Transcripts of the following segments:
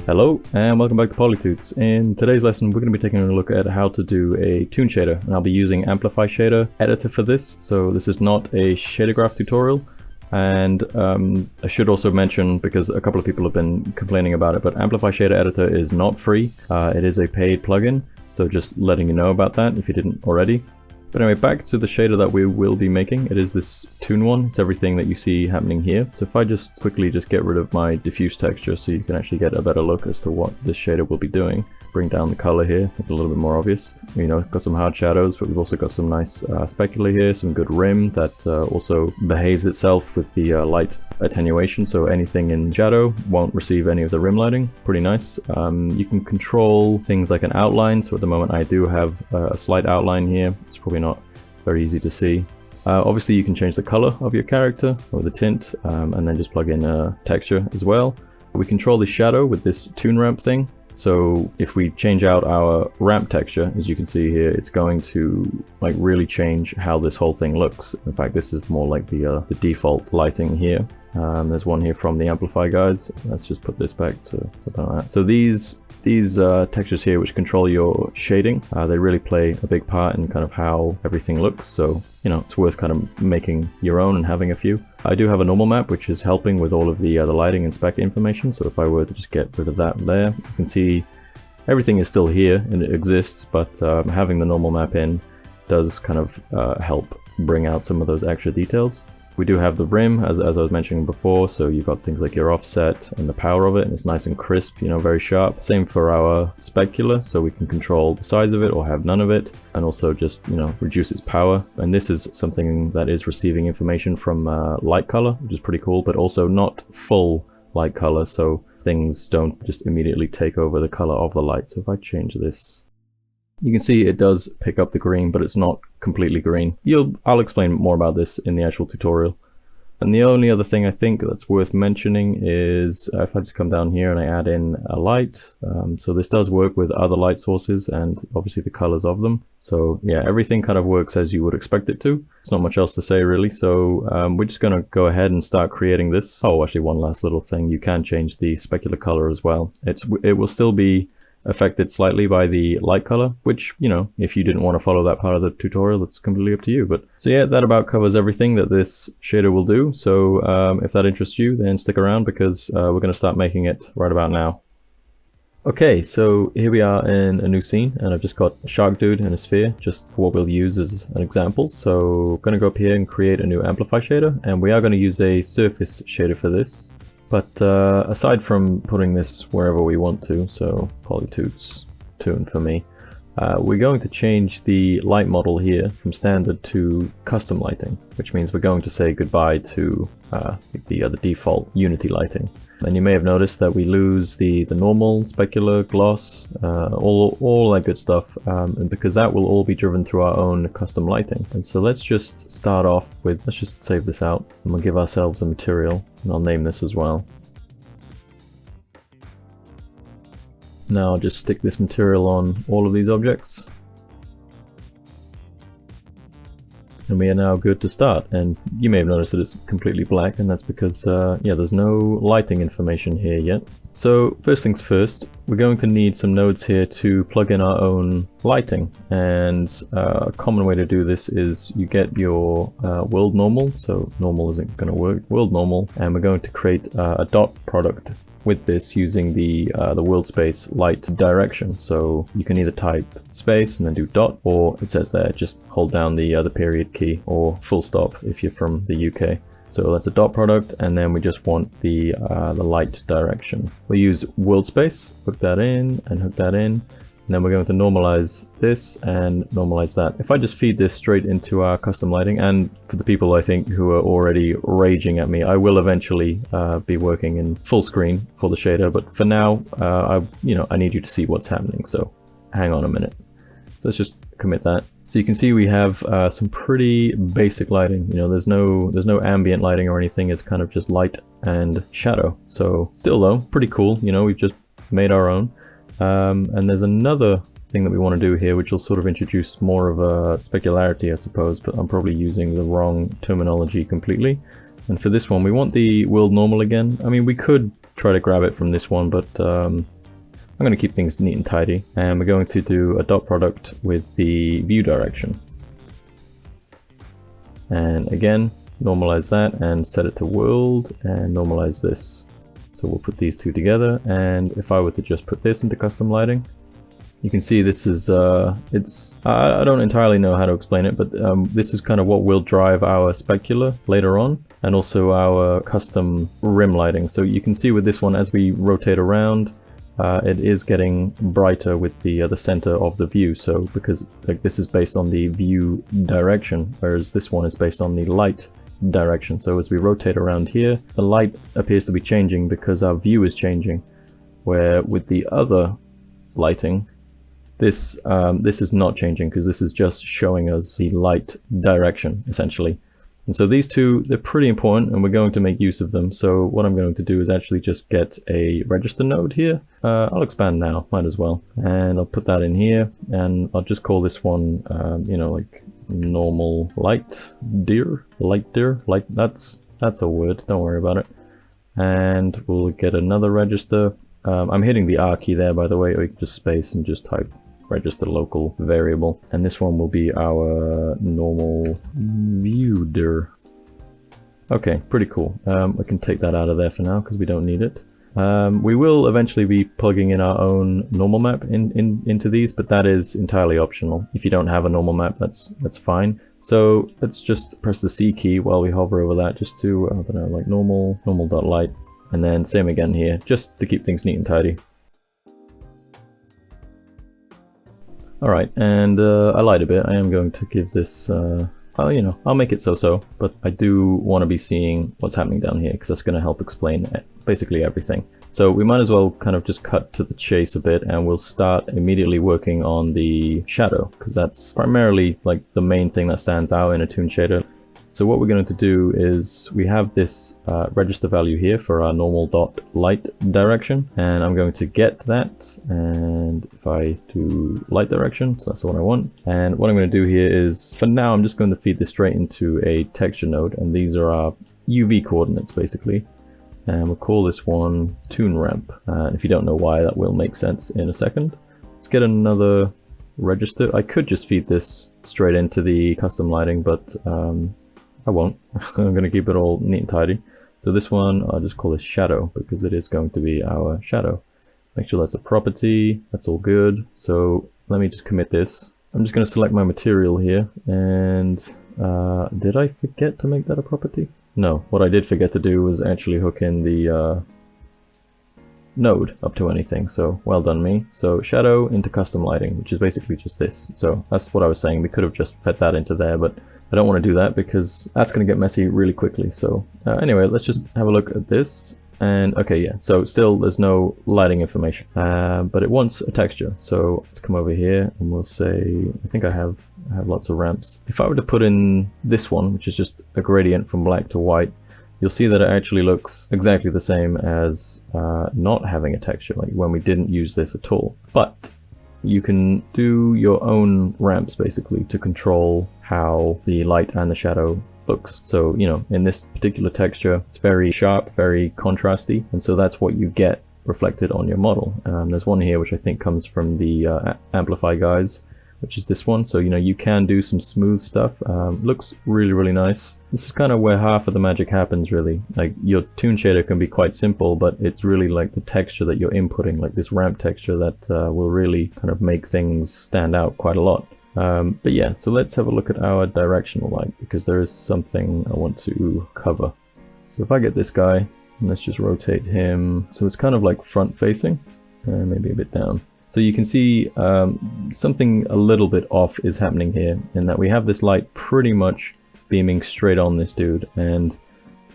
Hello and welcome back to Polytoots. In today's lesson we're going to be taking a look at how to do a Toon shader, and I'll be using Amplify Shader Editor for this. So this is not a shader graph tutorial, and I should also mention, because a couple of people have been complaining about it, but Amplify Shader Editor is not free. It is a paid plugin, so just letting you know about that if you didn't already. But anyway, back to the shader that we will be making. It is this Toon one. It's everything that you see happening here. So if I just quickly get rid of my diffuse texture so you can actually get a better look as to what this shader will be doing. Bring down the color here, make it a little bit more obvious. You know, got some hard shadows, but we've also got some nice specular here, some good rim that also behaves itself with the light attenuation, so anything in shadow won't receive any of the rim lighting. Pretty nice. You can control things like an outline, so at the moment I do have a slight outline here. It's probably not very easy to see. Obviously you can change the color of your character or the tint, and then just plug in a texture as well. We control the shadow with this Toon ramp thing. So if we change out our ramp texture, as you can see here, it's going to like really change how this whole thing looks. In fact, this is more like the default lighting here. There's one here from the Amplify guides. Let's just put this back to something like that. So these textures here, which control your shading, they really play a big part in kind of how everything looks. So, you know, it's worth kind of making your own and having a few. I do have a normal map, which is helping with all of the lighting and spec information. So if I were to just get rid of that there, you can see everything is still here and it exists, but having the normal map in does kind of help bring out some of those extra details. We do have the rim, as I was mentioning before, so you've got things like your offset and the power of it, and it's nice and crisp, you know, very sharp. Same for our specular, so we can control the size of it or have none of it, and also just, you know, reduce its power. And this is something that is receiving information from light color, which is pretty cool, but also not full light color, so things don't just immediately take over the color of the light. So if I change this, you can see it does pick up the green, but it's not completely green. I'll explain more about this in the actual tutorial. And the only other thing I think that's worth mentioning is if I just come down here and I add in a light. So this does work with other light sources and obviously the colors of them. So yeah, everything kind of works as you would expect it to. There's not much else to say really. So we're just going to go ahead and start creating this. Oh, actually one last little thing. You can change the specular color as well. It will still be affected slightly by the light color, which, you know, if you didn't want to follow that part of the tutorial, that's completely up to you. But so yeah, that about covers everything that this shader will do. So if that interests you, then stick around, because we're going to start making it right about now. Okay, so here we are in a new scene, and I've just got a shark dude and a sphere, just for what we'll use as an example. So I'm going to go up here and create a new Amplify shader, and we are going to use a surface shader for this. But aside from putting this wherever we want to, so Polytoots Toon for me, we're going to change the light model here from standard to custom lighting, which means we're going to say goodbye to the default Unity lighting. And you may have noticed that we lose the normal, specular, gloss, all that good stuff, and because that will all be driven through our own custom lighting. And so let's just start off with, let's just save this out, and we'll give ourselves a material, and I'll name this as well. Now I'll just stick this material on all of these objects. And we are now good to start. And you may have noticed that it's completely black, and that's because yeah, there's no lighting information here yet. So first things first, we're going to need some nodes here to plug in our own lighting. And a common way to do this is you get your world normal. So normal isn't going to work, world normal, and we're going to create a dot product with this using the world space light direction. So you can either type space and then do dot, or it says there, just hold down the period key, or full stop if you're from the UK. So that's a dot product, and then we just want the light direction. We'll use world space, hook that in and hook that in. And then we're going to normalize this and normalize that. If I just feed this straight into our custom lighting, and for the people I think who are already raging at me, I will eventually be working in full screen for the shader, but for now, I need you to see what's happening. So hang on a minute. So let's just commit that. So you can see we have some pretty basic lighting. You know, there's no ambient lighting or anything. It's kind of just light and shadow. So still though, pretty cool. You know, we've just made our own. And there's another thing that we want to do here, which will sort of introduce more of a specularity, I suppose, but I'm probably using the wrong terminology completely. And for this one, we want the world normal again. I mean, we could try to grab it from this one, but I'm going to keep things neat and tidy, and we're going to do a dot product with the view direction. And again, normalize that and set it to world and normalize this. So we'll put these two together, and if I were to just put this into custom lighting, you can see this is, I don't entirely know how to explain it, but this is kind of what will drive our specular later on, and also our custom rim lighting. So you can see with this one, as we rotate around, it is getting brighter with the center of the view. So because like this is based on the view direction, whereas this one is based on the light direction. So as we rotate around here, the light appears to be changing because our view is changing, where with the other lighting, this is not changing because this is just showing us the light direction essentially. And so these two, they're pretty important, and we're going to make use of them. So what I'm going to do is actually just get a register node here. I'll expand now, might as well. And I'll put that in here, and I'll just call this one, you know, like normal light dir, that's a word, don't worry about it. And we'll get another register. I'm hitting the R key there, by the way, or you can just space and just type register local variable, and this one will be our normal view dir. Okay, pretty cool. We can take that out of there for now because we don't need it. We will eventually be plugging in our own normal map into these, but that is entirely optional. If you don't have a normal map, that's fine. So let's just press the C key while we hover over that, just to, I don't know, like normal.light, and then same again here, just to keep things neat and tidy. Alright, and I lied a bit. I am going to give this, you know, I'll make it so-so, but I do want to be seeing what's happening down here because that's going to help explain basically everything. So we might as well kind of just cut to the chase a bit, and we'll start immediately working on the shadow, because that's primarily like the main thing that stands out in a Toon shader. So what we're going to do is we have this register value here for our normal.light direction, and I'm going to get that, and if I do light direction, so that's the one I want. And what I'm going to do here is, for now, I'm just going to feed this straight into a texture node, and these are our UV coordinates basically. And we'll call this one Toon ramp. If you don't know why, that will make sense in a second. Let's get another register. I could just feed this straight into the custom lighting, but I won't. I'm going to keep it all neat and tidy. So this one, I'll just call this shadow because it is going to be our shadow. Make sure that's a property. That's all good. So let me just commit this. I'm just going to select my material here, and did I forget to make that a property? No, what I did forget to do was actually hook in the node up to anything, so well done me. So shadow into custom lighting, which is basically just this. So that's what I was saying, we could have just fed that into there, but I don't want to do that because that's going to get messy really quickly. So anyway, let's just have a look at this. And okay, yeah, so still there's no lighting information, but it wants a texture. So let's come over here and we'll say, I think I have lots of ramps. If I were to put in this one, which is just a gradient from black to white, you'll see that it actually looks exactly the same as not having a texture, like when we didn't use this at all. But you can do your own ramps basically to control how the light and the shadow looks. So, you know, in this particular texture, it's very sharp, very contrasty, and so that's what you get reflected on your model. There's one here which I think comes from the Amplify guys, which is this one. So, you know, you can do some smooth stuff. Looks really, really nice. This is kind of where half of the magic happens, really. Like, your Toon shader can be quite simple, but it's really like the texture that you're inputting, like this ramp texture, that will really kind of make things stand out quite a lot. But yeah, so let's have a look at our directional light, because there is something I want to cover. So if I get this guy, and let's just rotate him, so it's kind of like front facing, and maybe a bit down. So you can see something a little bit off is happening here, in that we have this light pretty much beaming straight on this dude, and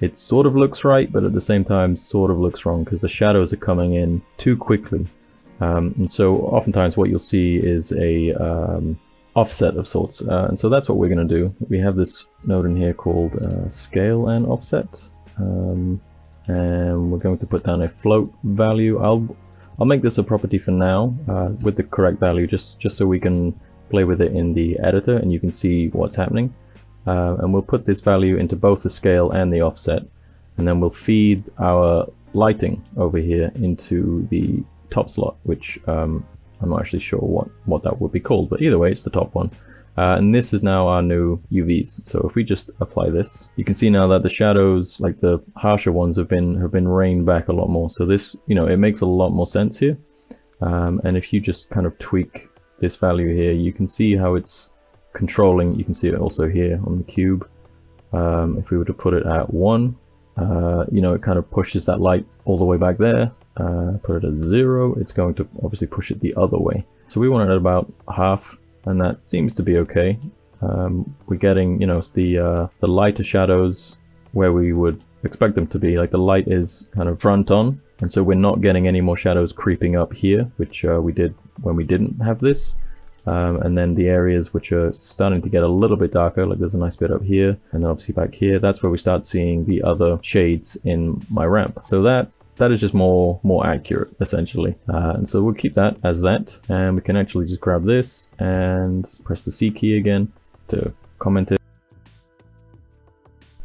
it sort of looks right, but at the same time sort of looks wrong, because the shadows are coming in too quickly. And so oftentimes what you'll see is a offset of sorts, and so that's what we're going to do. We have this node in here called scale and offset, and we're going to put down a float value. I'll make this a property for now with the correct value, just so we can play with it in the editor and you can see what's happening. And we'll put this value into both the scale and the offset, and then we'll feed our lighting over here into the top slot, which I'm not actually sure what that would be called, but either way, it's the top one. And this is now our new UVs. So if we just apply this, you can see now that the shadows, like the harsher ones, have been reined back a lot more. So this, you know, it makes a lot more sense here. And if you just kind of tweak this value here, you can see how it's controlling. You can see it also here on the cube. If we were to put it at 1, you know, it kind of pushes that light all the way back there. Put it at 0, it's going to obviously push it the other way. So we want it at about half, and that seems to be okay. We're getting, you know, the lighter shadows where we would expect them to be. Like the light is kind of front on, and so we're not getting any more shadows creeping up here, which we did when we didn't have this. And then the areas which are starting to get a little bit darker, like there's a nice bit up here, and then obviously back here, that's where we start seeing the other shades in my ramp. So that is just more accurate, essentially. And so we'll keep that as that, and we can actually just grab this and press the C key again to comment it.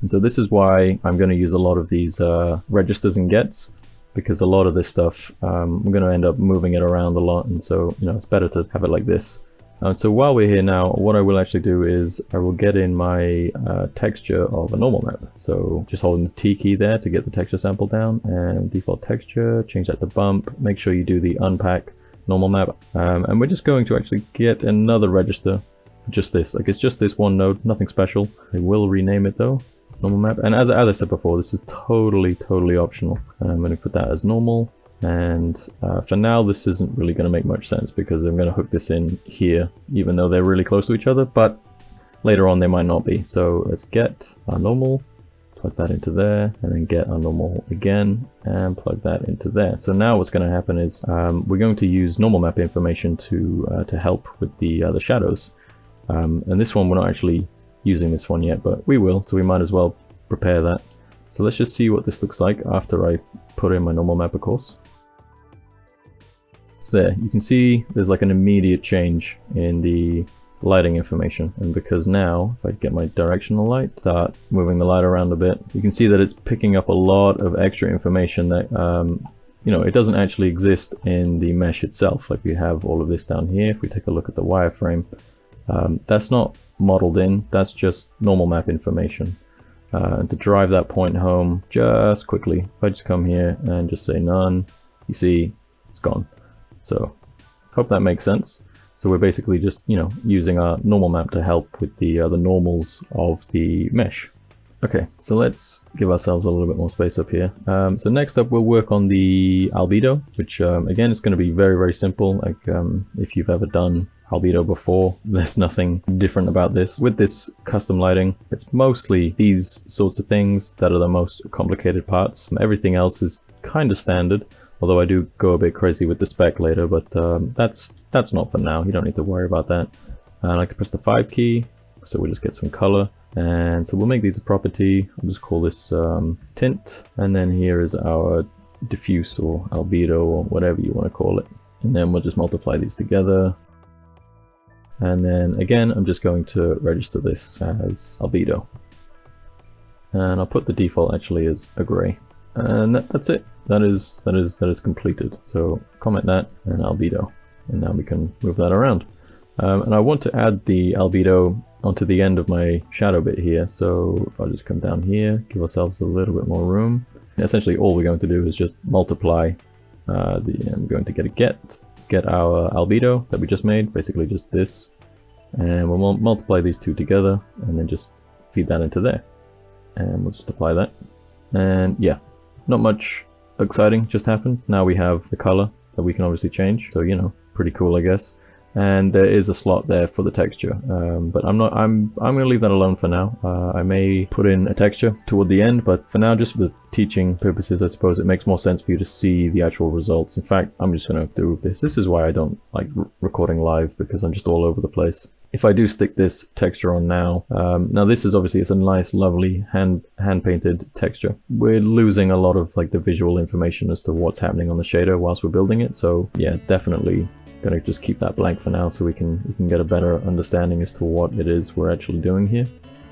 And so this is why I'm going to use a lot of these registers and gets, because a lot of this stuff, I'm going to end up moving it around a lot, and so, you know, it's better to have it like this. So while we're here now, what I will actually do is I will get in my texture of a normal map. So just holding the T key there to get the texture sample down, and default texture, change that to bump, make sure you do the unpack normal map. And we're just going to actually get another register, just this, like it's just this one node, nothing special. I will rename it though, normal map. And as I said before, this is totally optional. And I'm going to put that as normal. And for now, this isn't really going to make much sense because I'm going to hook this in here, even though they're really close to each other, but later on they might not be. So let's get our normal, plug that into there, and then get our normal again and plug that into there. So now what's going to happen is we're going to use normal map information to help with the shadows. And this one, we're not actually using this one yet, but we will, so we might as well prepare that. So let's just see what this looks like after I put in my normal map, of course. So there, you can see there's like an immediate change in the lighting information. And because now, if I get my directional light, start moving the light around a bit, you can see that it's picking up a lot of extra information that, you know, it doesn't actually exist in the mesh itself. Like we have all of this down here. If we take a look at the wireframe, that's not modeled in, that's just normal map information. And to drive that point home just quickly, if I just come here and just say none, you see it's gone. So hope that makes sense. So we're basically just, you know, using our normal map to help with the normals of the mesh. Okay, so let's give ourselves a little bit more space up here. So next up, we'll work on the albedo, which again is going to be very simple. Like if you've ever done albedo before, there's nothing different about this. With this custom lighting, it's mostly these sorts of things that are the most complicated parts. Everything else is kind of standard, although I do go a bit crazy with the spec later, but that's not for now. You don't need to worry about that. And I can press the 5 key, so we'll just get some color. And so we'll make these a property. I'll just call this tint, and then here is our diffuse or albedo or whatever you want to call it. And then we'll just multiply these together. And then again, I'm just going to register this as albedo. And I'll put the default actually as a gray. And that's it. That is completed. So comment that and albedo. And now we can move that around. And I want to add the albedo onto the end of my shadow bit here. So if I just come down here, give ourselves a little bit more room. Essentially all we're going to do is just multiply I'm going to get a get. Let's get our albedo that we just made, basically just this. And we'll multiply these two together and then just feed that into there. And we'll just apply that. And yeah, not much exciting just happened. Now we have the color that we can obviously change. So, you know, pretty cool, I guess. And there is a slot there for the texture, but I'm going to leave that alone for now. I may put in a texture toward the end, but for now, just for the teaching purposes, I suppose it makes more sense for you to see the actual results. In fact, I'm just going to do this. This is why I don't like recording live, because I'm just all over the place. If I do stick this texture on now, now this is obviously, it's a nice, lovely hand painted texture. We're losing a lot of like the visual information as to what's happening on the shader whilst we're building it. So yeah, definitely gonna just keep that blank for now so we can get a better understanding as to what it is we're actually doing here.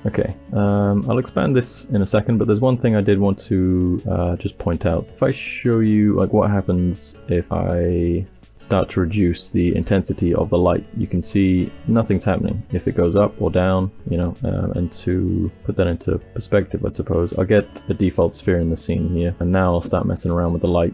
Okay, I'll expand this in a second, but there's one thing I did want to just point out. If I show you like what happens if I start to reduce the intensity of the light, you can see nothing's happening if it goes up or down, you know, and to put that into perspective, I suppose, I'll get a default sphere in the scene here, and now I'll start messing around with the light.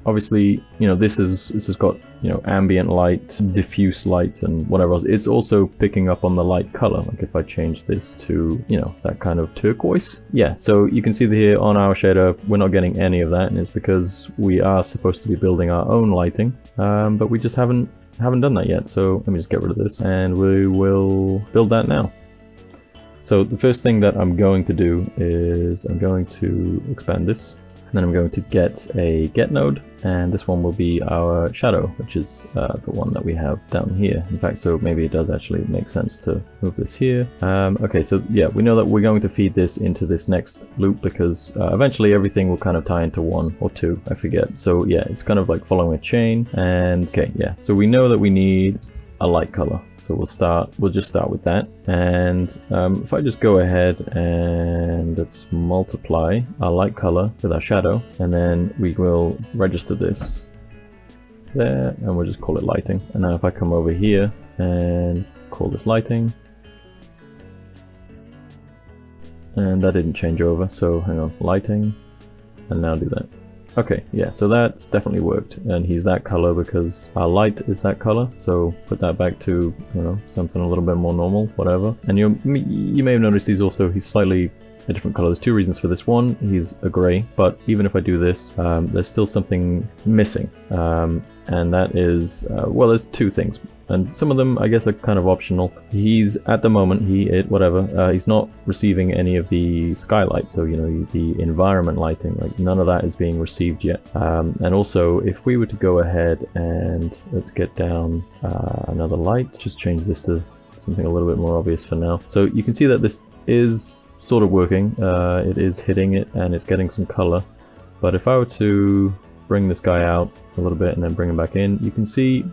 Obviously, you know, this has got, you know, ambient light, diffuse light, and whatever else. It's also picking up on the light color. Like if I change this to, you know, that kind of turquoise. Yeah, so you can see that here on our shader, we're not getting any of that, and it's because we are supposed to be building our own lighting, but we just haven't done that yet. So let me just get rid of this, and we will build that now. So the first thing that I'm going to do is I'm going to expand this. Then I'm going to get a get node, and this one will be our shadow, which is the one that we have down here. In fact, so maybe it does actually make sense to move this here. Okay, so yeah, we know that we're going to feed this into this next loop because eventually everything will kind of tie into one or two, I forget. So yeah, it's kind of like following a chain. And okay, yeah, so we know that we need a light color. So we'll just start with that. And if I just go ahead and let's multiply our light color with our shadow, and then we will register this there, and we'll just call it lighting. And now if I come over here and call this lighting, and that didn't change over, so hang on, lighting, and now do that. Okay, yeah, so that's definitely worked, and he's that color because our light is that color. So put that back to, you know, something a little bit more normal, whatever. And you may have noticed he's slightly a different color. There's two reasons for this. One, he's a gray, but even if I do this, there's still something missing, and that is, well, there's two things. And some of them, I guess, are kind of optional. He's, at the moment, he's not receiving any of the skylight, so, you know, the environment lighting, like none of that is being received yet. And also, if we were to go ahead and let's get down another light, just change this to something a little bit more obvious for now. So you can see that this is sort of working. It is hitting it and it's getting some color. But if I were to bring this guy out a little bit and then bring him back in, you can see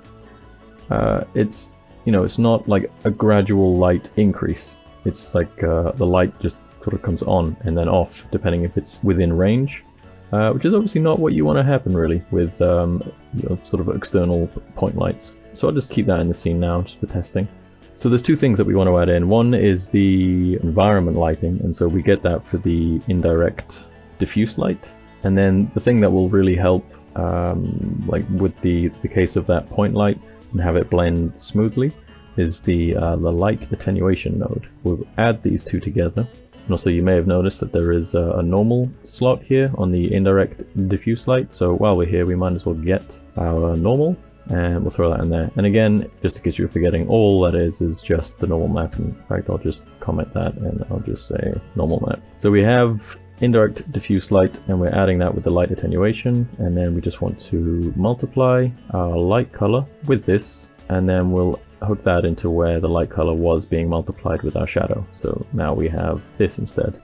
it's, you know, it's not like a gradual light increase. It's like the light just sort of comes on and then off depending if it's within range, which is obviously not what you want to happen really with you know, sort of external point lights. So I'll just keep that in the scene now just for testing. So there's two things that we want to add in. One is the environment lighting, and so we get that for the indirect diffuse light. And then the thing that will really help, like with the case of that point light and have it blend smoothly, is the light attenuation node. We'll add these two together. And also you may have noticed that there is a normal slot here on the indirect diffuse light. So while we're here, we might as well get our normal, and we'll throw that in there. And again, just in case you're forgetting, all that is just the normal map. In fact, I'll just comment that and I'll just say normal map. So we have indirect diffuse light, and we're adding that with the light attenuation, and then we just want to multiply our light color with this, and then we'll hook that into where the light color was being multiplied with our shadow. So now we have this instead,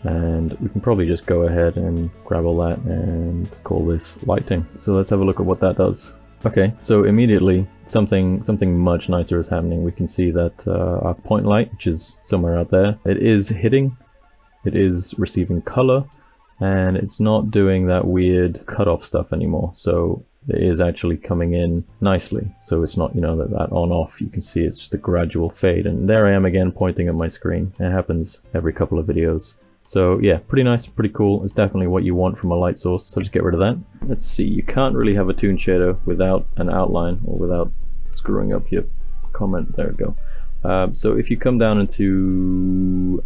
and we can probably just go ahead and grab all that and call this lighting. So let's have a look at what that does. Okay, so immediately something much nicer is happening. We can see that our point light, which is somewhere out there, it is hitting. It is receiving color, and it's not doing that weird cutoff stuff anymore. So it is actually coming in nicely. So it's not, you know, that on off. You can see it's just a gradual fade. And there I am again pointing at my screen. It happens every couple of videos. So yeah, pretty nice, pretty cool. It's definitely what you want from a light source. So just get rid of that. Let's see, you can't really have a Toon shader without an outline or without screwing up your comment. There we go. So if you come down into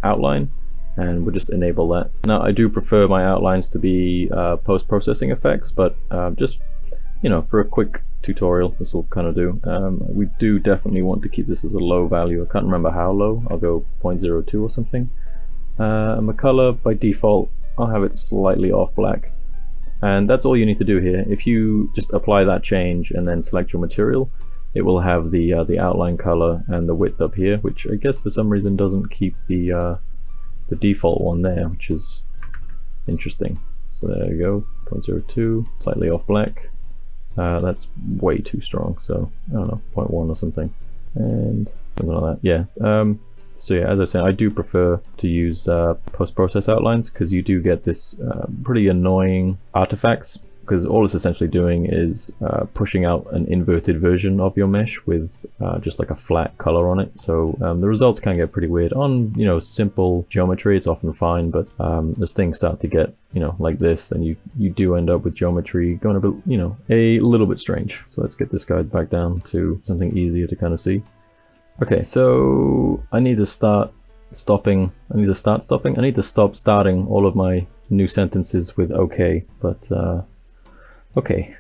outline, and we'll just enable that. Now I do prefer my outlines to be post-processing effects, but just, you know, for a quick tutorial this will kind of do. We do definitely want to keep this as a low value. I can't remember how low. I'll go 0.02 or something. And my color by default, I'll have it slightly off black. And that's all you need to do here. If you just apply that change and then select your material, it will have the outline color and the width up here, which I guess for some reason doesn't keep the default one there, which is interesting. So there you go, 0.02, slightly off black. That's way too strong, so I don't know, 0.1 or something, and something like that. Yeah, So yeah, as I said, I do prefer to use post-process outlines because you do get this pretty annoying artifacts, because all it's essentially doing is pushing out an inverted version of your mesh with just like a flat color on it. So the results can get pretty weird. On, you know, simple geometry, it's often fine, but as things start to get, you know, like this, then you do end up with geometry going a bit, you know, a little bit strange. So let's get this guy back down to something easier to kind of see. Okay, so I need to start stopping. I need to stop starting all of my new sentences with okay, but okay.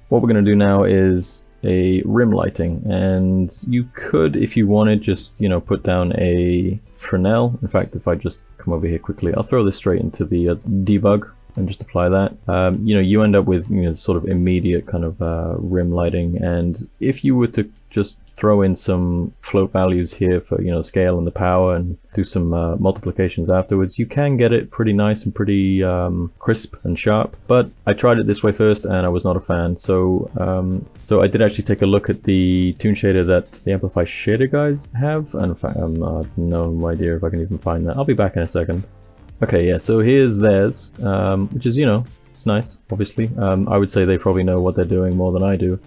What we're going to do now is a rim lighting, and you could, if you wanted, just, you know, put down a Fresnel. In fact, if I just come over here quickly, I'll throw this straight into the debug and just apply that. You know, you end up with, you know, sort of immediate kind of rim lighting, and if you were to just throw in some float values here for, you know, scale and the power, and do some multiplications afterwards, you can get it pretty nice and pretty crisp and sharp. But I tried it this way first and I was not a fan, so so I did actually take a look at the Toon shader that the Amplify Shader guys have, and in fact I have no idea if I can even find that. I'll be back in a second. Okay, yeah, so here's theirs, which is, you know, it's nice, obviously. I would say they probably know what they're doing more than I do.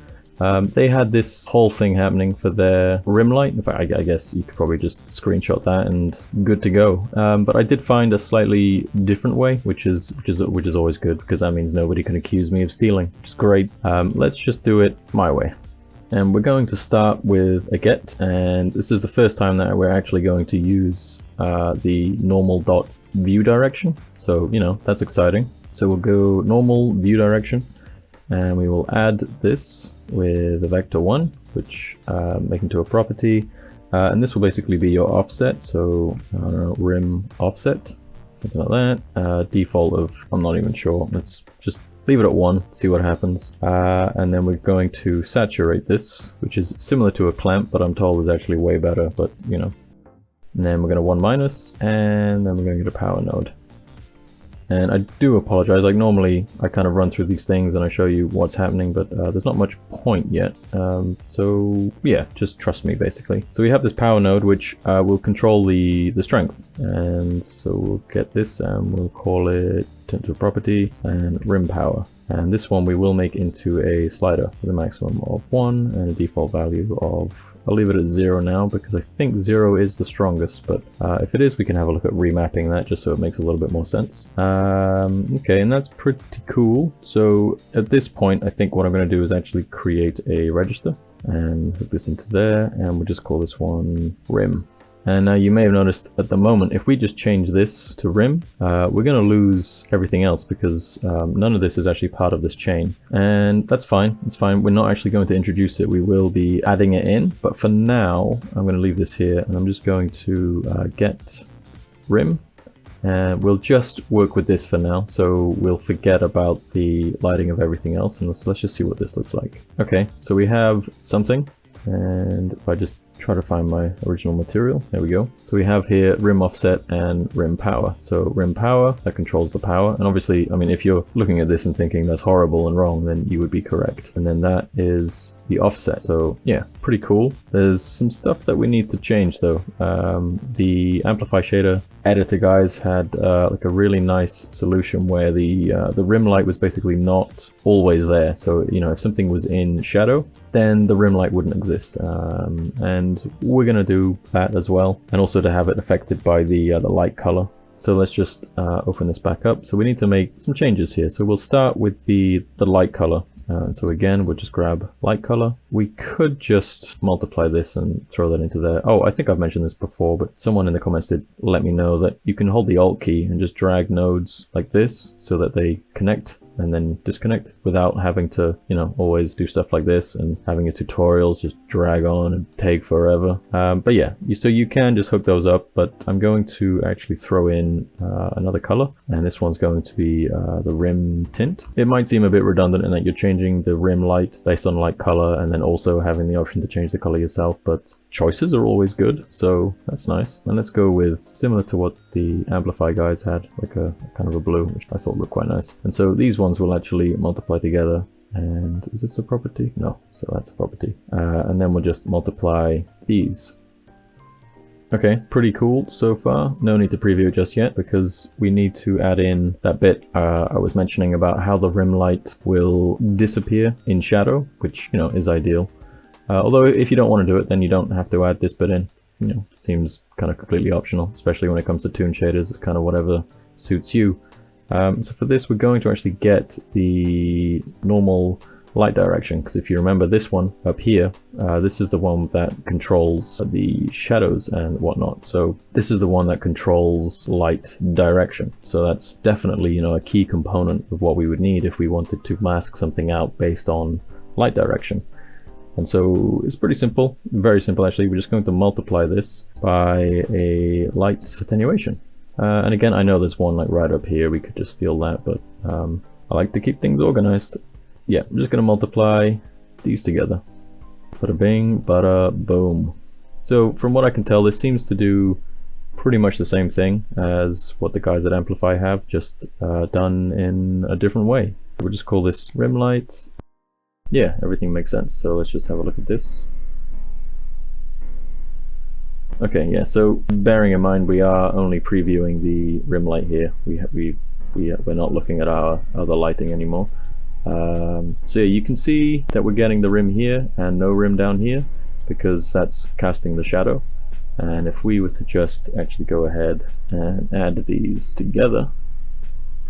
They had this whole thing happening for their rim light. In fact, I guess you could probably just screenshot that and good to go. But I did find a slightly different way, which is always good, because that means nobody can accuse me of stealing, which is great. Let's just do it my way. And we're going to start with a get, and this is the first time that we're actually going to use the normal dot view direction. So, you know, that's exciting. So we'll go normal view direction, and we will add this with a vector 1, which make into a property, and this will basically be your offset. So I don't know, rim offset, something like that. Default of, I'm not even sure, let's just leave it at 1, see what happens. And then we're going to saturate this, which is similar to a clamp, but I'm told is actually way better, but you know. And then we're going to 1 minus, and then we're going to get a power node. And I do apologize, like normally I kind of run through these things and I show you what's happening, but there's not much point yet. So yeah, just trust me basically. So we have this power node which will control the strength. And so we'll get this and we'll call it into property and rim power. And this one we will make into a slider with a maximum of 1 and a default value of, I'll leave it at 0 now because I think 0 is the strongest, but if it is, we can have a look at remapping that just so it makes a little bit more sense. Okay, and that's pretty cool. So at this point, I think what I'm going to do is actually create a register and hook this into there, and we'll just call this one rim. And now you may have noticed at the moment, if we just change this to rim, we're going to lose everything else because none of this is actually part of this chain. And that's fine. It's fine. We're not actually going to introduce it. We will be adding it in. But for now, I'm going to leave this here and I'm just going to get rim. And we'll just work with this for now. So we'll forget about the lighting of everything else. And let's just see what this looks like. Okay, so we have something. And if I just try to find my original material, there we go. So we have here rim offset and rim power. So rim power, that controls the power. And obviously, I mean, if you're looking at this and thinking that's horrible and wrong, then you would be correct. And then that is the offset. So yeah, pretty cool. There's some stuff that we need to change though. The Amplify Shader Editor guys had like a really nice solution where the rim light was basically not always there. So, you know, if something was in shadow, then the rim light wouldn't exist. And we're going to do that as well. And also to have it affected by the light color. So let's just open this back up. So we need to make some changes here. So we'll start with the light color. So again, we'll just grab light color. We could just multiply this and throw that into there. Oh, I think I've mentioned this before, but someone in the comments did let me know that you can hold the Alt key and just drag nodes like this so that they connect and then disconnect without having to, you know, always do stuff like this and having a tutorial just drag on and take forever. But yeah, so you can just hook those up, but I'm going to actually throw in another color, and this one's going to be the rim tint. It might seem a bit redundant in that you're changing the rim light based on light color and then also having the option to change the color yourself, but choices are always good, so that's nice. And let's go with similar to what the Amplify guys had, like a kind of a blue, which I thought looked quite nice. And so these ones will actually multiply together. And is this a property? No, so that's a property. And then we'll just multiply these. Okay, pretty cool so far. No need to preview it just yet because we need to add in that bit I was mentioning about how the rim light will disappear in shadow, which, you know, is ideal. Although if you don't want to do it, then you don't have to add this bit in. You know, seems kind of completely optional, especially when it comes to Toon shaders. It's kind of whatever suits you. So for this, we're going to actually get the normal light direction, because if you remember this one up here, this is the one that controls the shadows and whatnot. So this is the one that controls light direction. So that's definitely, you know, a key component of what we would need if we wanted to mask something out based on light direction. And so it's pretty simple, very simple actually. We're just going to multiply this by a light attenuation. And again, I know there's one like right up here, we could just steal that, but I like to keep things organized. Yeah, I'm just going to multiply these together. Bada bing, bada boom. So from what I can tell, this seems to do pretty much the same thing as what the guys at Amplify have, just done in a different way. We'll just call this rim light. Yeah, everything makes sense. So let's just have a look at this. Okay, yeah, so bearing in mind we are only previewing the rim light here. We're not looking at our other lighting anymore. So yeah, you can see that we're getting the rim here and no rim down here because that's casting the shadow. And if we were to just actually go ahead and add these together,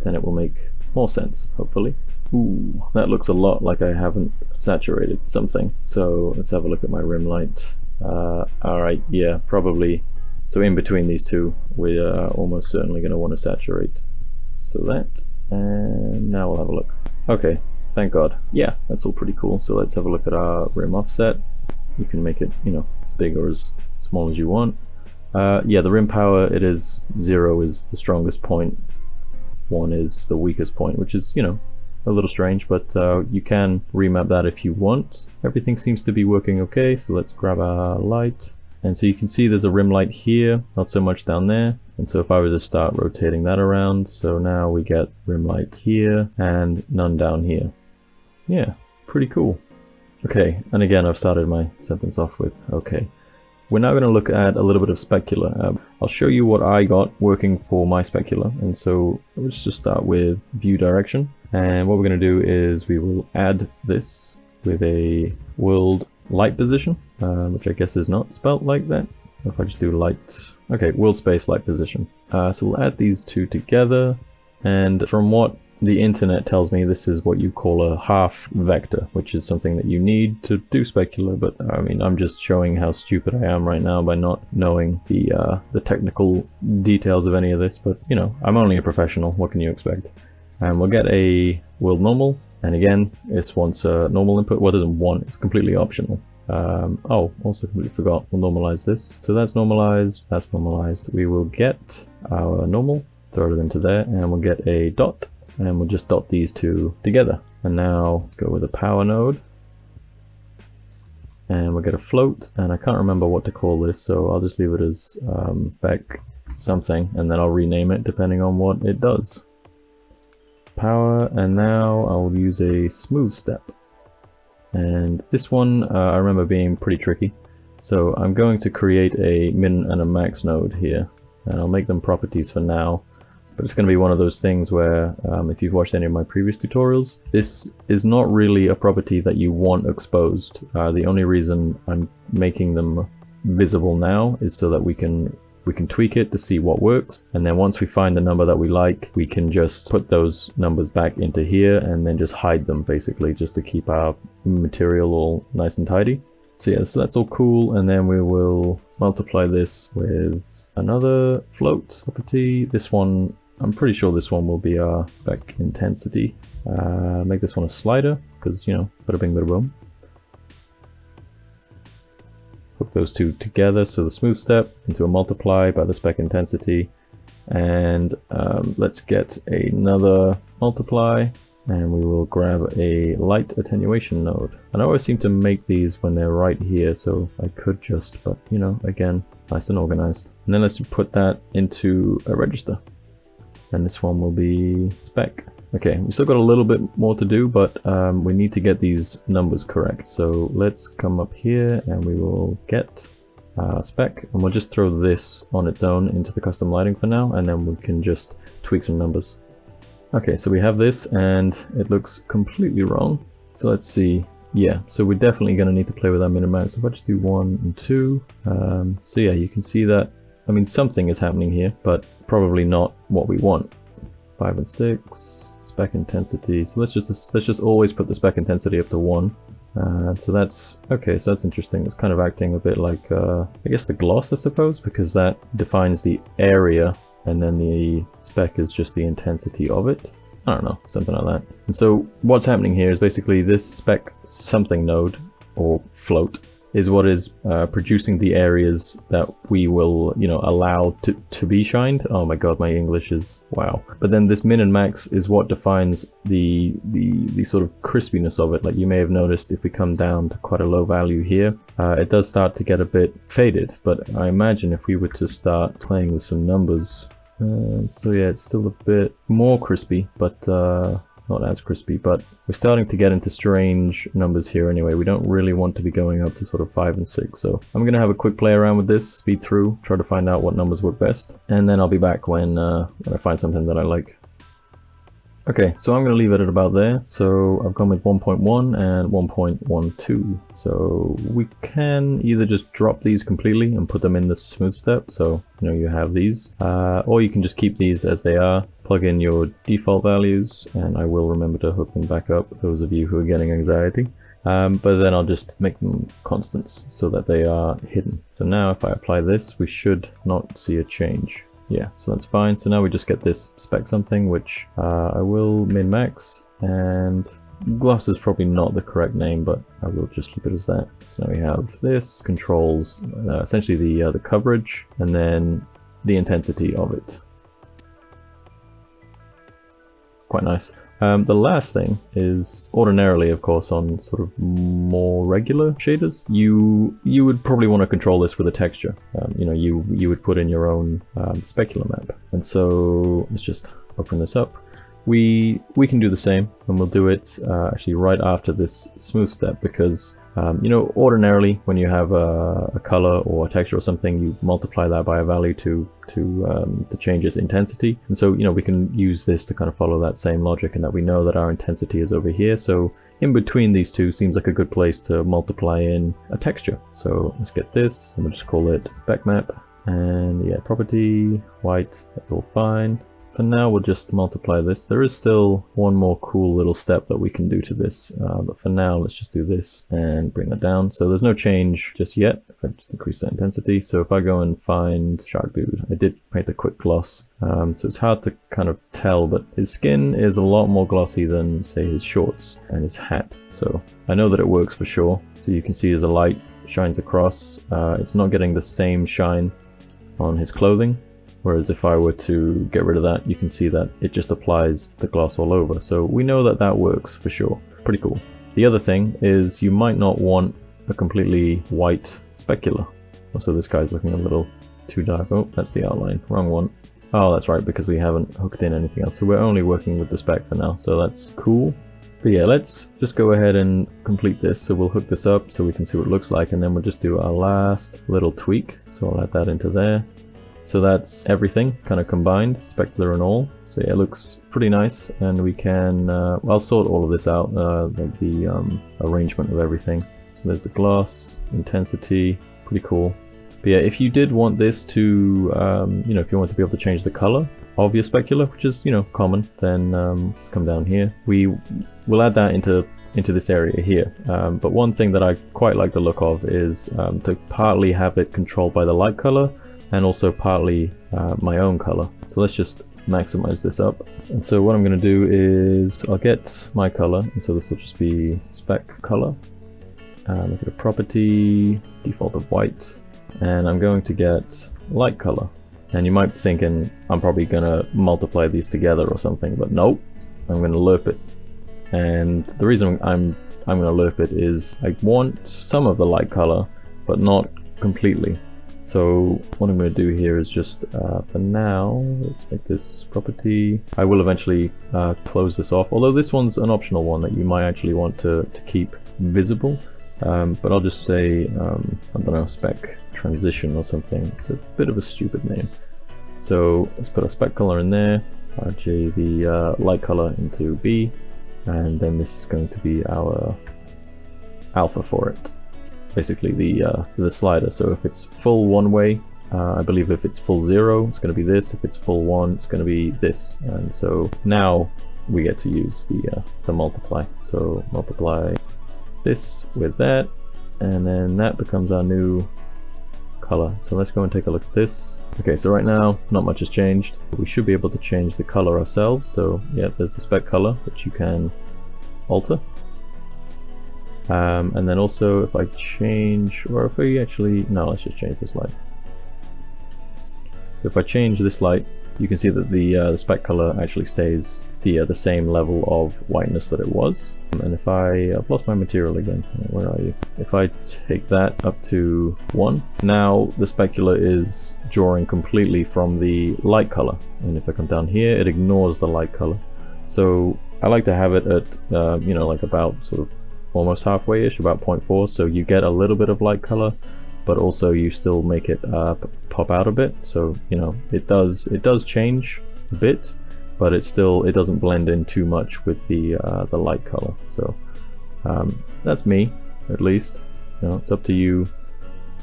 then it will make more sense, hopefully. Ooh, that looks a lot like I haven't saturated something. So let's have a look at my rim light. Alright, yeah, probably. So in between these two, we are almost certainly going to want to saturate. So that, and now we'll have a look. Okay, thank God. Yeah, that's all pretty cool. So let's have a look at our rim offset. You can make it, you know, as big or as small as you want. Yeah, the rim power, it is 0 is the strongest point, 1 is the weakest point, which is, you know, a little strange, but you can remap that if you want. Everything seems to be working okay, so let's grab our light. And so you can see there's a rim light here, not so much down there. And so if I were to start rotating that around, so now we get rim light here and none down here. Yeah, pretty cool. Okay, and again, I've started my sentence off with okay. We're now going to look at a little bit of specular. I'll show you what I got working for my specular. And so let's just start with view direction. And what we're going to do is we will add this with a world light position, which I guess is not spelt like that. If I just do light, okay, world space light position. So we'll add these two together, and from what the internet tells me, this is what you call a half vector, which is something that you need to do specular. But I mean, I'm just showing how stupid I am right now by not knowing the technical details of any of this. But you know, I'm only a professional. What can you expect? And we'll get a world normal, and again, it's wants a normal input. Well, it doesn't want; it's completely optional. Oh, also completely forgot. We'll normalize this. So that's normalized. That's normalized. We will get our normal, throw it into there, and we'll get a dot. And we'll just dot these two together. And now go with a power node. And we'll get a float. And I can't remember what to call this, so I'll just leave it as spec something. And then I'll rename it depending on what it does. Power, and now I'll use a smooth step. And this one I remember being pretty tricky. So I'm going to create a min and a max node here. And I'll make them properties for now. But it's going to be one of those things where, if you've watched any of my previous tutorials, this is not really a property that you want exposed. The only reason I'm making them visible now is so that we can tweak it to see what works. And then once we find the number that we like, we can just put those numbers back into here and then just hide them, basically, just to keep our material all nice and tidy. So yeah, so that's all cool, and then we will multiply this with another float property. This one, I'm pretty sure this one will be our spec intensity. Make this one a slider, because, you know, bada bing, bada boom. Hook those two together, so the smooth step into a multiply by the spec intensity. And let's get another multiply, and we will grab a light attenuation node. And I always seem to make these when they're right here, so I could just, but you know, again, nice and organized. And then let's put that into a register. And this one will be spec. Okay, we still got a little bit more to do, but we need to get these numbers correct. So let's come up here and we will get spec, and we'll just throw this on its own into the custom lighting for now, and then we can just tweak some numbers. Okay, so we have this and it looks completely wrong. So let's see. Yeah, so we're definitely going to need to play with our min and max. If I just do 1 and 2, so yeah, you can see that, I mean, something is happening here, but probably not what we want. 5 and 6, spec intensity. So let's just always put the spec intensity up to 1. So that's okay. So that's interesting. It's kind of acting a bit like I guess the gloss, I suppose, because that defines the area, and then the spec is just the intensity of it. I don't know, something like that. And so what's happening here is basically this spec something node or float is what is producing the areas that we will, you know, allow to be shined. Oh my god, my English is wow. But then this min and max is what defines the sort of crispiness of it. Like you may have noticed, if we come down to quite a low value here, it does start to get a bit faded. But I imagine if we were to start playing with some numbers, so yeah, it's still a bit more crispy, but not as crispy, but we're starting to get into strange numbers here anyway. We don't really want to be going up to sort of 5 and 6. So I'm going to have a quick play around with this, speed through, try to find out what numbers work best. And then I'll be back when I find something that I like. Okay, so I'm going to leave it at about there. So I've gone with 1.1 and 1.12. So we can either just drop these completely and put them in the smooth step. So, you know, you have these, or you can just keep these as they are, plug in your default values, and I will remember to hook them back up, those of you who are getting anxiety. But then I'll just make them constants so that they are hidden. So now if I apply this, we should not see a change. Yeah, so that's fine. So now we just get this spec something, which I will min max, and gloss is probably not the correct name, but I will just keep it as that. So now we have this controls essentially the coverage and then the intensity of it. Quite nice. The last thing is, ordinarily, of course, on sort of more regular shaders, you would probably want to control this with a texture. You know, you would put in your own specular map. And so let's just open this up. We can do the same, and we'll do it actually right after this smooth step, because you know, ordinarily when you have a color or a texture or something, you multiply that by a value to change its intensity. And so, you know, we can use this to kind of follow that same logic, and that we know that our intensity is over here. So in between these two seems like a good place to multiply in a texture. So let's get this, and we'll just call it spec map. And yeah, property, white, that's all fine. For now, we'll just multiply this. There is still one more cool little step that we can do to this, but for now, let's just do this and bring that down. So there's no change just yet. If I just increase that intensity. So if I go and find Shark Dude, I did paint the quick gloss. So it's hard to kind of tell, but his skin is a lot more glossy than, say, his shorts and his hat. So I know that it works for sure. So you can see as the light shines across, it's not getting the same shine on his clothing. Whereas if I were to get rid of that, you can see that it just applies the gloss all over. So we know that that works for sure. Pretty cool. The other thing is you might not want a completely white specular. Also, this guy's looking a little too dark. Oh, that's the outline. Wrong one. Oh, that's right, because we haven't hooked in anything else. So we're only working with the spec for now. So that's cool. But yeah, let's just go ahead and complete this. So we'll hook this up so we can see what it looks like. And then we'll just do our last little tweak. So I'll add that into there. So that's everything kind of combined, specular and all. So yeah, it looks pretty nice, and we can, I'll sort all of this out, like the arrangement of everything. So there's the gloss, intensity, pretty cool. But yeah, if you did want this to, you know, if you want to be able to change the color of your specular, which is, you know, common, then come down here. We will add that into this area here. But one thing that I quite like the look of is to partly have it controlled by the light color, and also partly my own color. So let's just maximize this up. And so what I'm going to do is I'll get my color, and so this will just be spec color. Make it a property, default of white, and I'm going to get light color. And you might be thinking I'm probably going to multiply these together or something, but nope, I'm going to lerp it. And the reason I'm going to lerp it is I want some of the light color, but not completely. So what I'm going to do here is just, for now, let's make this property. I will eventually close this off, although this one's an optional one that you might actually want to keep visible. But I'll just say, I don't know, spec transition or something. It's a bit of a stupid name. So let's put a spec color in there, RJ the light color into B, and then this is going to be our alpha for it. Basically the slider. So if it's full one way, I believe if it's full 0, it's going to be this. If it's full 1, it's going to be this. And so now we get to use the multiply. So multiply this with that, and then that becomes our new color. So let's go and take a look at this. Okay, so right now not much has changed. We should be able to change the color ourselves. So yeah, there's the spec color which you can alter. And then also if I change, or if we actually, no, let's just change this light. So if I change this light, you can see that the spec color actually stays the same level of whiteness that it was. And if I've lost my material again, where are you? If I take that up to 1, now the specular is drawing completely from the light color. And if I come down here, it ignores the light color. So I like to have it at, you know, like about sort of almost halfway-ish, about 0.4, so you get a little bit of light color, but also you still make it pop out a bit. So you know, it does change a bit, but it doesn't blend in too much with the light color. So that's me, at least. You know, it's up to you,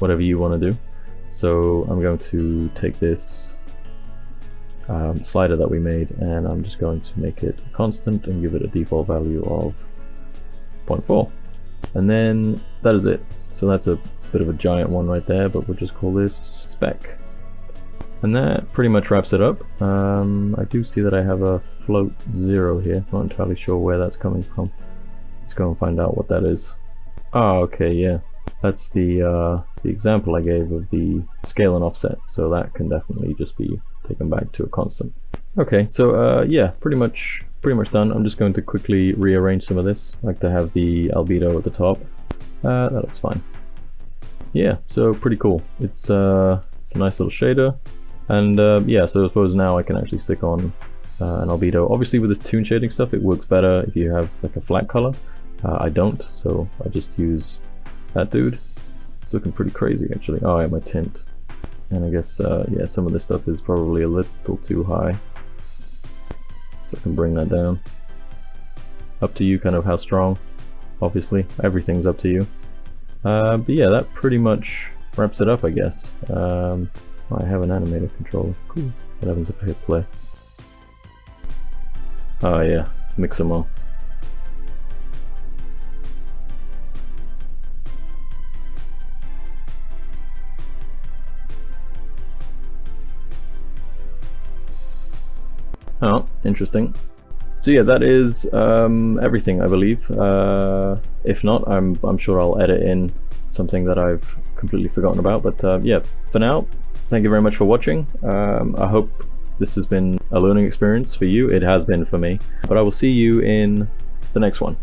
whatever you want to do. So I'm going to take this slider that we made, and I'm just going to make it constant and give it a default value of 0.4, and then that is it. So it's a bit of a giant one right there, but we'll just call this spec, and that pretty much wraps it up. I do see that I have a float 0 here. Not entirely sure where that's coming from. Let's go and find out what that is. Oh, okay, yeah, that's the example I gave of the scale and offset, so that can definitely just be taken back to a constant. Okay, so yeah, pretty much done. I'm just going to quickly rearrange some of this. I like to have the albedo at the top. That looks fine. Yeah, so pretty cool. It's a nice little shader, and yeah, so I suppose now I can actually stick on an albedo. Obviously with this Toon shading stuff, it works better if you have like a flat color. I don't, so I just use that dude. It's looking pretty crazy actually. Oh, I have my tint, and I guess yeah, some of this stuff is probably a little too high. So I can bring that down. Up to you kind of how strong, obviously, everything's up to you. But yeah, that pretty much wraps it up, I guess. I have an animator controller, cool. What happens if I hit play? Oh yeah, mix them all. Oh, interesting. So yeah, that is everything, I believe. If not, I'm sure I'll edit in something that I've completely forgotten about. But yeah, for now, thank you very much for watching. I hope this has been a learning experience for you. It has been for me. But I will see you in the next one.